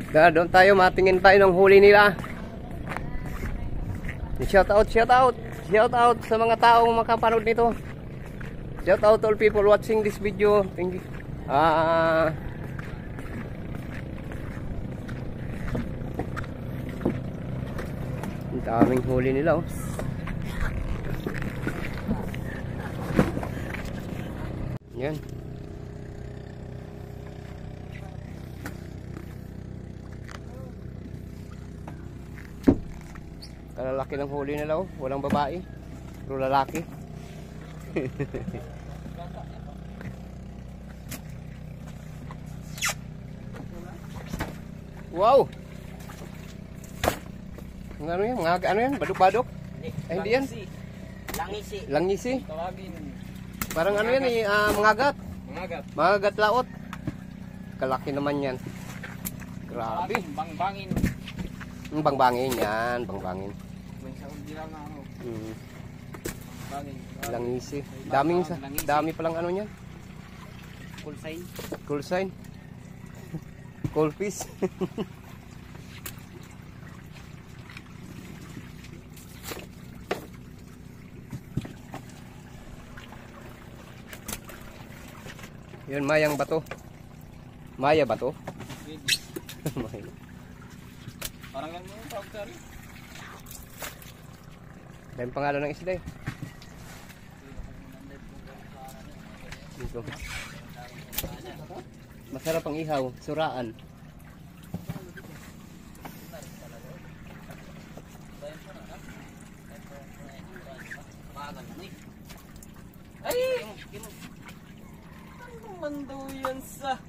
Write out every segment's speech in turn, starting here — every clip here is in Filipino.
Kaya doon tayo, matingin tayo ng huli nila. Shout out sa mga taong makapanood nito. Shout out all people watching this video. Thank you. Ang daming huli nila, oh. Yan. Kalalaki ng huli nila, oh. Walang babae, puro lalaki. Wow. Ano yan? Ano yan? Badok-badok? Hindi yan. Langisi. Langisi. Tawagin. Parang ano yan eh, mangagat. Mangagat. Mangagat laot. Kalaki naman yan. Grabe. Bangbangin. Bangbangin yan, bangbangin. May saudi lang na ano. Bangin. Langisi. Dami palang ano niyan. Cool sign. Cool sign. Cool fish. Yun, mayang bato. Maya bato. Parang ganun yung tawag sari. Dahil pangalan ng isda eh. Dito. Masarap ang ihaw, suraan. Ay! Anong mando yan sa...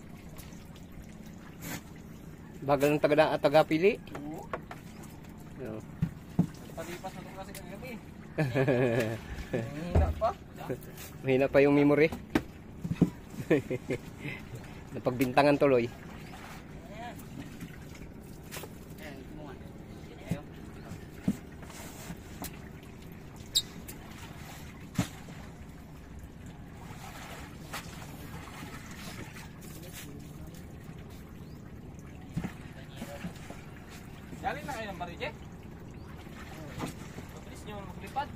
Bagal ng taga-pili. No. Palipas na ito kasi kagabi. Mahina pa. Mahina pa yung memory. Napagbintangan tuloy. Galing na kayo ng Marije? Mabilis nyo maglipad.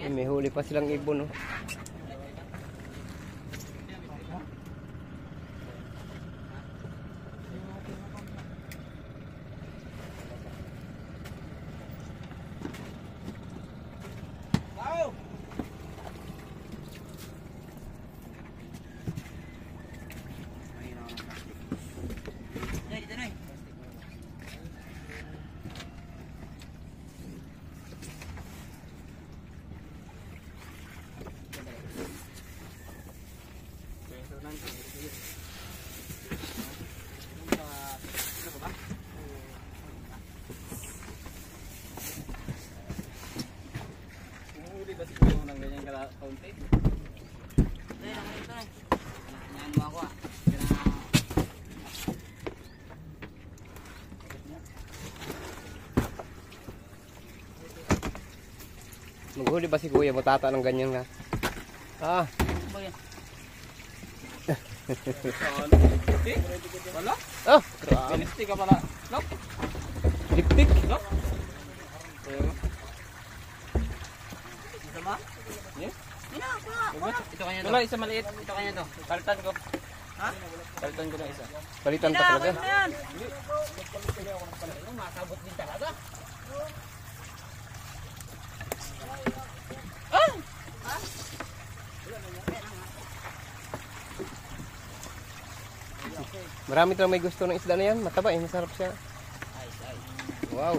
May huli pa silang ibon, no? Kaunti. Maghuli ba si kuya? Matata ng ganyan nga. Ah. Wala? Oh, grabe. Lipstick ka pala. No? Lipstick? No? Sama? Yes? Ito kanya to. Wala, isa maliit. Ito kanya to. Palitan ko. Ha? Palitan ko na isa. Palitan pa talaga? Masabot din talaga. Marami talagang may gusto ng isda na yan. Mataba eh, masarap siya. Wow.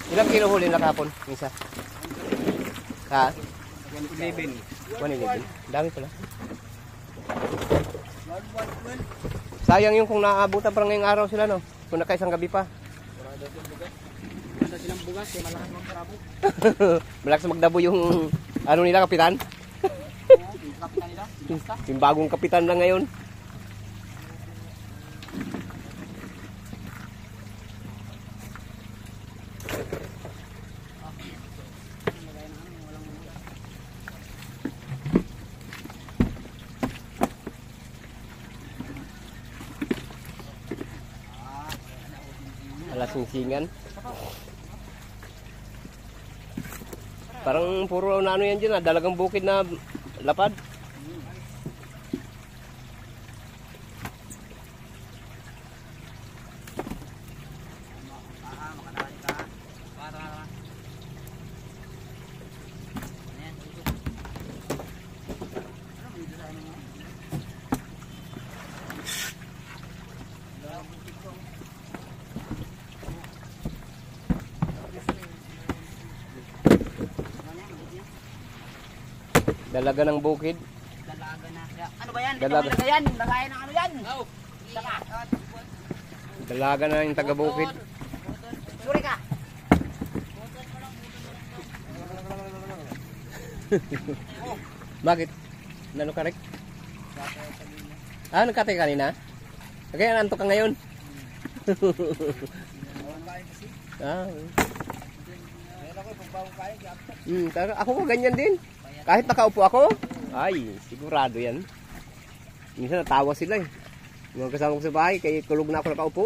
Ilang kilo huli na kapon? Isa? Ha? 111. 111. Dami pala. Sayang yung kung naabutan parang ngayong araw sila, no? Kung nakaisang gabi pa. Wala silang bugas, kaya malakas magkarabo. Malakas magdabo yung ano nila, kapitan. Yung kapitan nila, basta. Yung bagong kapitan lang ngayon. Alas singsingan. Parang puro na ano yan dyan, dalagang bukid na lapad. Dalaga ng bukid. Dalaga na. Ano ba yan? Dalaga. Ito yan. Lagayan ng ano yan? Oo. Dalaga na yung taga-bukid. Suri ka. Bakit? Nano ka, Rick? Ah, nagkatay kanina? Kaya nantok ka ngayon? Ah. Ako ko ganyan din. Kahit nakaupo ako, ay, sigurado yan. Minsan natawa sila eh. Mga kasama ko sa bahay, kaya kulog na ako nakaupo.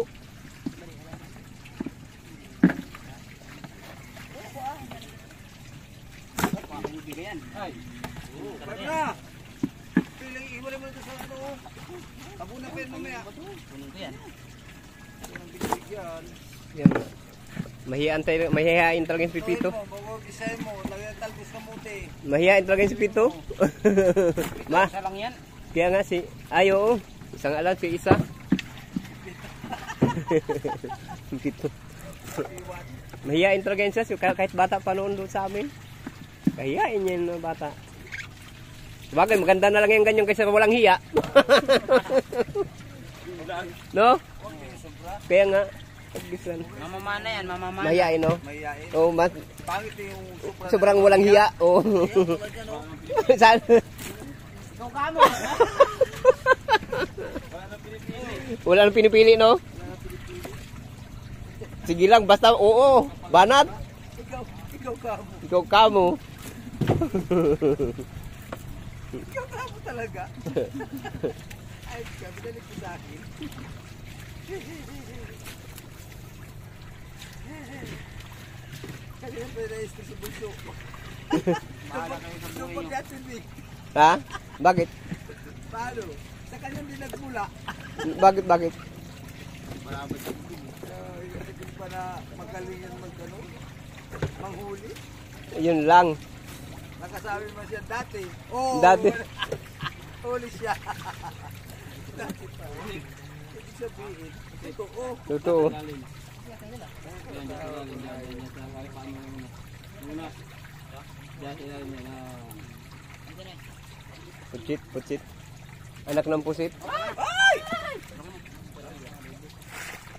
Yan. Mahihain talaga yung pipito. Mahihain talaga yung pipito. Ma. Isa lang yan. Kaya nga si, ayo, isang alam si isa. Pipito. Mahihain talaga yun siya, kahit bata pa noon doon sa amin. Kahihain niya yung bata. Sabagay, maganda na lang yung ganyan kaysa walang hiya. No? Kaya nga, mamamana yan, mamamana. mahihain, no? Mahihain. Oh, Pangit yung sobrang walang hiya. Oh. Saan? Ikaw ka mo. Wala nang pinipili, no? Sige lang, basta oo, banat. Ikaw ka mo. Ikaw kamo. Ikaw ka mo talaga. Ay, sabi na ko sa akin. Kasi pwede isip sa bulso. Bahala kayo sa buhay nyo. Ha? Bakit? Paano? Sa kanyang din nagmula. Bakit? Hindi pa na magaling yan manghuli. Yun lang. Nakasabi mo siya dati. Oh, Dati. huli siya. Dati pa. Ibig sabihin, totoo. Totoo. Pusit. Anak ng pusit.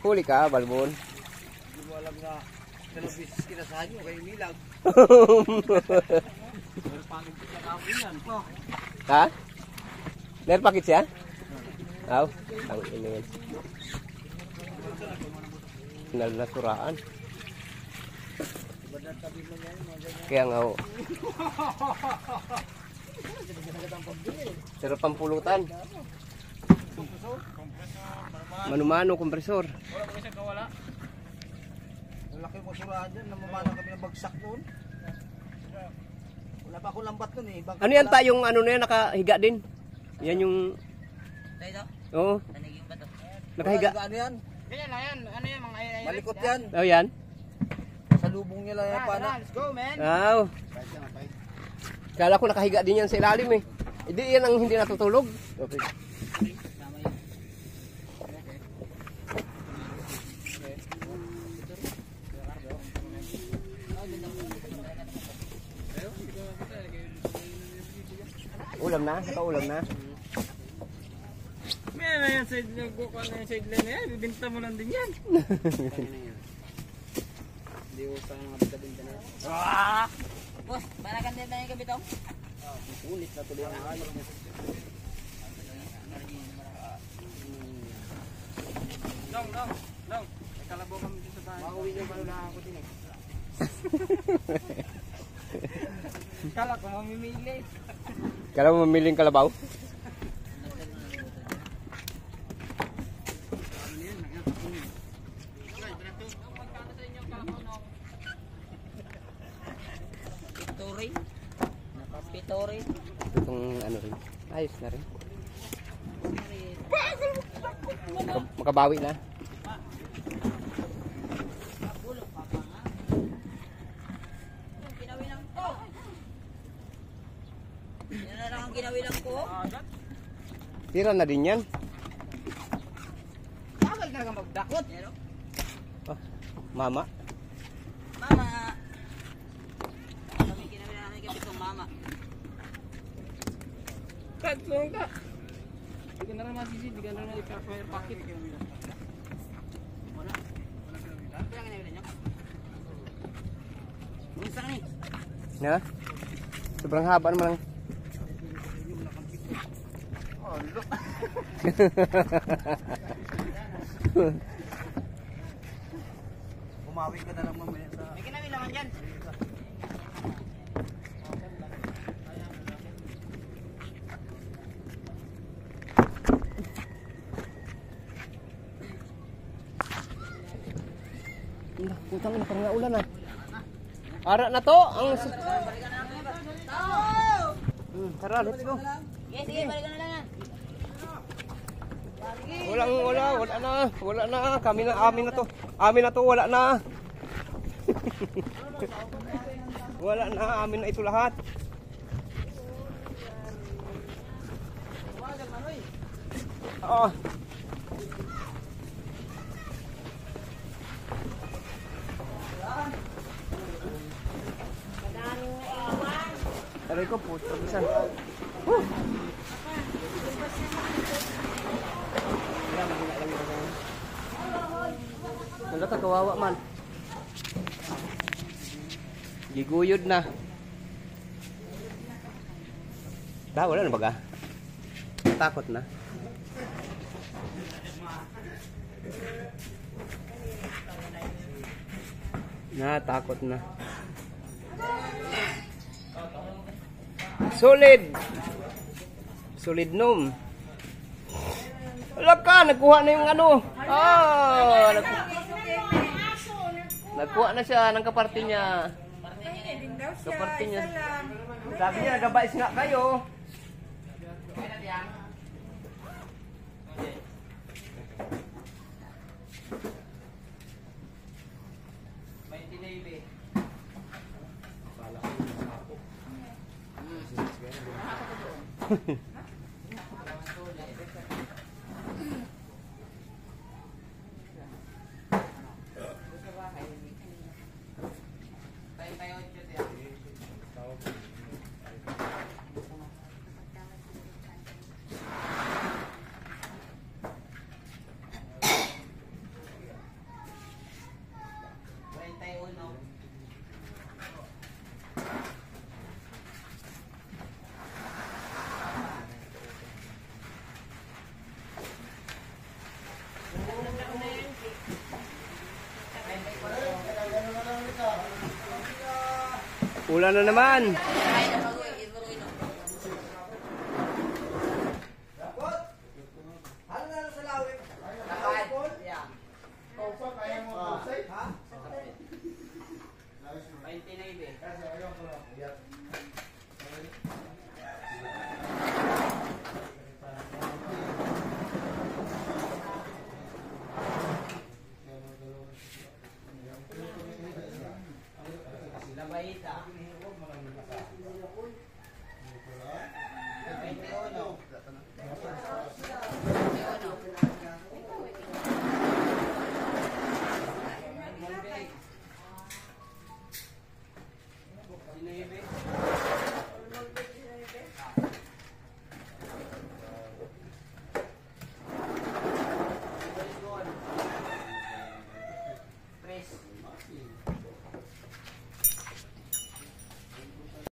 Huli ka, balbon. Hindi mo alam na dalawang beses kinasahan nyo kayo nilag. Ha? Meron pakit siya? Aw, ang iniwan. Nalasuraan. Kaya nga ho. Sarap ang pulutan. Mano-mano, kompresor. Malaki mo surahan dyan. Namamana kami ng bagsak noon. Wala pa akong lambat noon eh. Ano yan tayong ano na yan, nakahiga din? Yan yung... Ito? Oo, Tanigin ba ito? nakahiga. Ano yan? Ganyan lang yan. Ano yan mga ay. Malikot yan. Oh, yan. Sa lubong niya lang yan paano. Let's go, man. Aw. Kala ko nakahiga din yan sa ilalim eh. Hindi yan ang hindi natutulog. Okay. Tama yun. Ulam na, nakaulam na. na yan, sideline ko na yung sideline na yan. Bibinta mo lang din yan. Hindi usang mga bita-binta na yan. Boss, banagan din tayo yung kabitong? Ulit na tuloy ang alok niya. Dong. May kalabaw kami dito sa bahay. Mauwi niyo ba lang ako din eh. Kala ko mamimili. Kala mo mamiling kalabaw? Pitori. Itong ano rin. Ayos na rin. Makabawi na. Ginawilang ko. Yan na lang ang ginawilang ko. Tira na din yan. Tagal na kang magdakot. Oh, mama. Mama. Kami ginawilang namin kabitong mama. Tatlong ka. Hindi ka na naman masisi, hindi ka na naman i-fire packet. Wala. Kaya ginawilang nyo. Bunsang ni. Ha? Sobrang haba naman. Oh, look. Umawi ka na lang mamaya sa... May ginawilang man dyan. Putang ina, parang naulan na. Ara na to. Ang... Tara, let's go. Sige, balikan na lang yan. Wala na. Kami na, amin na to, wala na. Wala na, amin na ito lahat. Oo. Aray ko po, tabisan. Nala ka kawawa man. Giguyod na. Wala na baga. Takot na. Takot na. Solid nom. Wala ka, nagkuha na yung ano. Nagkuha na siya ng kaparte niya. Kaparte niya. Sabi niya, nagabais nga kayo. Ulan na naman. Labaita.